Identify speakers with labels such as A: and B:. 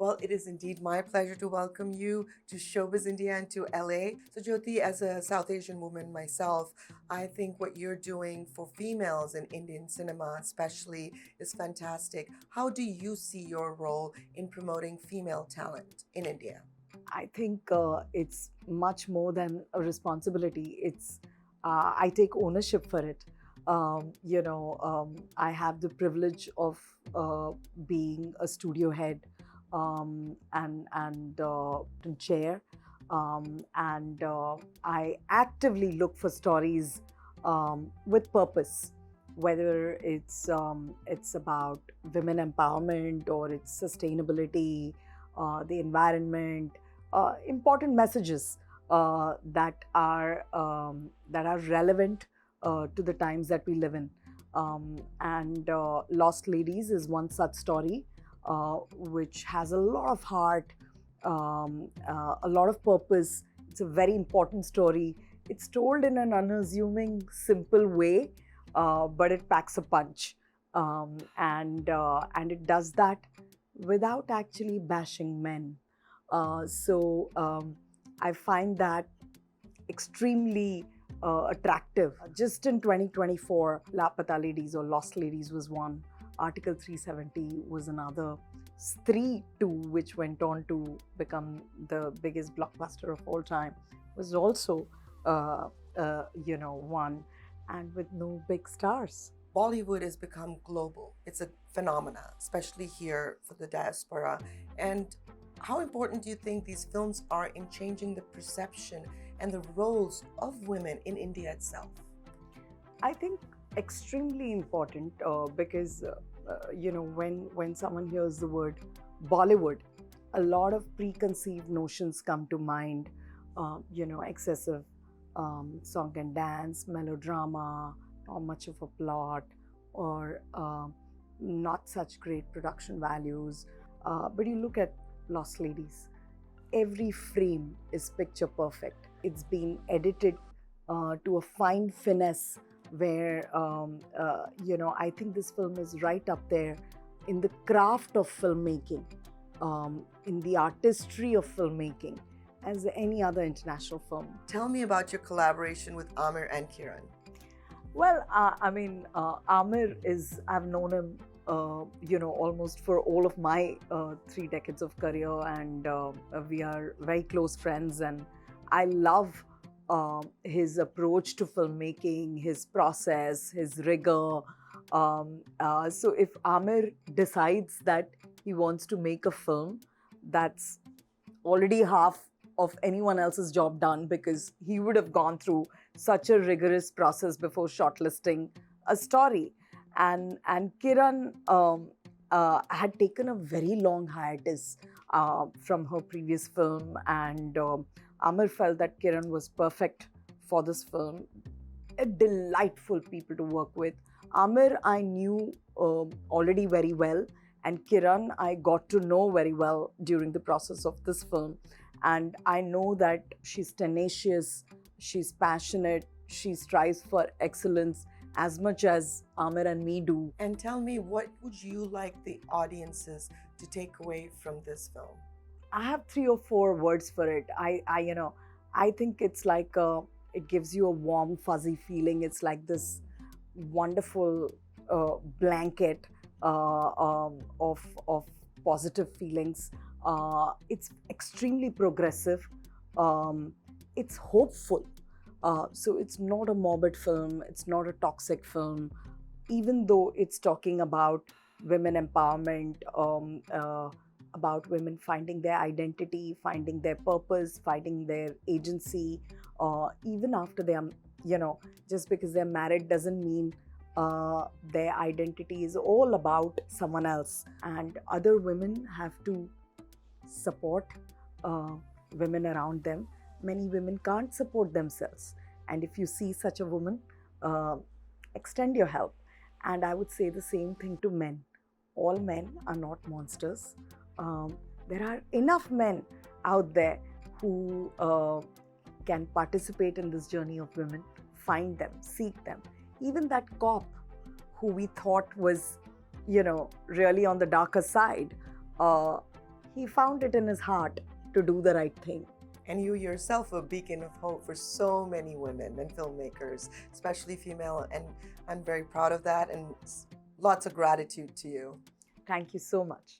A: Well, it is indeed my pleasure to welcome you to Showbiz India and to LA. So, Jyoti, as a South Asian woman myself, I think what you're doing for females in Indian cinema, especially, is fantastic. How do you see your role in promoting female talent in India?
B: I think it's much more than a responsibility. I take ownership for it. I have the privilege of being a studio head and chair, and I actively look for stories with purpose. Whether it's about women empowerment or it's sustainability, the environment, important messages that are relevant to the times that we live in. And Lost Ladies is one such story, which has a lot of heart, a lot of purpose. It's a very important story. It's told in an unassuming, simple way, but it packs a punch, and it does that without actually bashing men. So I find that extremely attractive. Just in 2024, Laapata Ladies or Lost Ladies was one. Article 370 was another. Stree 2, which went on to become the biggest blockbuster of all time, was also one, and with no big stars.
A: Bollywood has become global. It's a phenomena, especially here for the diaspora. And how important do you think these films are in changing the perception and the roles of women in India itself?
B: I think extremely important because when someone hears the word Bollywood, a lot of preconceived notions come to mind. Excessive song and dance, melodrama, not much of a plot, or not such great production values. But you look at Lost Ladies, every frame is picture perfect. It's been edited to a fine finesse where, I think this film is right up there in the craft of filmmaking, in the artistry of filmmaking, as any other international film.
A: Tell me about your collaboration with Aamir and Kiran.
B: Well, Aamir I've known him, almost for all of my 3 decades of career, and we are very close friends. And I love his approach to filmmaking, his process, his rigor. So if Aamir decides that he wants to make a film, that's already half of anyone else's job done, because he would have gone through such a rigorous process before shortlisting a story. And Kiran had taken a very long hiatus from her previous film, and Aamir felt that Kiran was perfect for this film. A delightful people to work with. Aamir I knew already very well, and Kiran I got to know very well during the process of this film. And I know that she's tenacious, she's passionate, she strives for excellence as much as Aamir and me do.
A: And tell me, what would you like the audiences to take away from this film?
B: I have 3 or 4 words for it. I think it's like it gives you a warm, fuzzy feeling. It's like this wonderful blanket of positive feelings. It's extremely progressive. It's hopeful. So it's not a morbid film. It's not a toxic film. Even though it's talking about women empowerment, about women finding their identity, finding their purpose, finding their agency, even after they are, just because they're married doesn't mean their identity is all about someone else. And other women have to support women around them. Many women can't support themselves. And if you see such a woman, extend your help. And I would say the same thing to men. All men are not monsters. There are enough men out there who can participate in this journey of women. Find them, seek them. Even that cop who we thought was, really on the darker side, he found it in his heart to do the right thing.
A: And you yourself a beacon of hope for so many women and filmmakers, especially female, and I'm very proud of that, and lots of gratitude to you.
B: Thank you so much.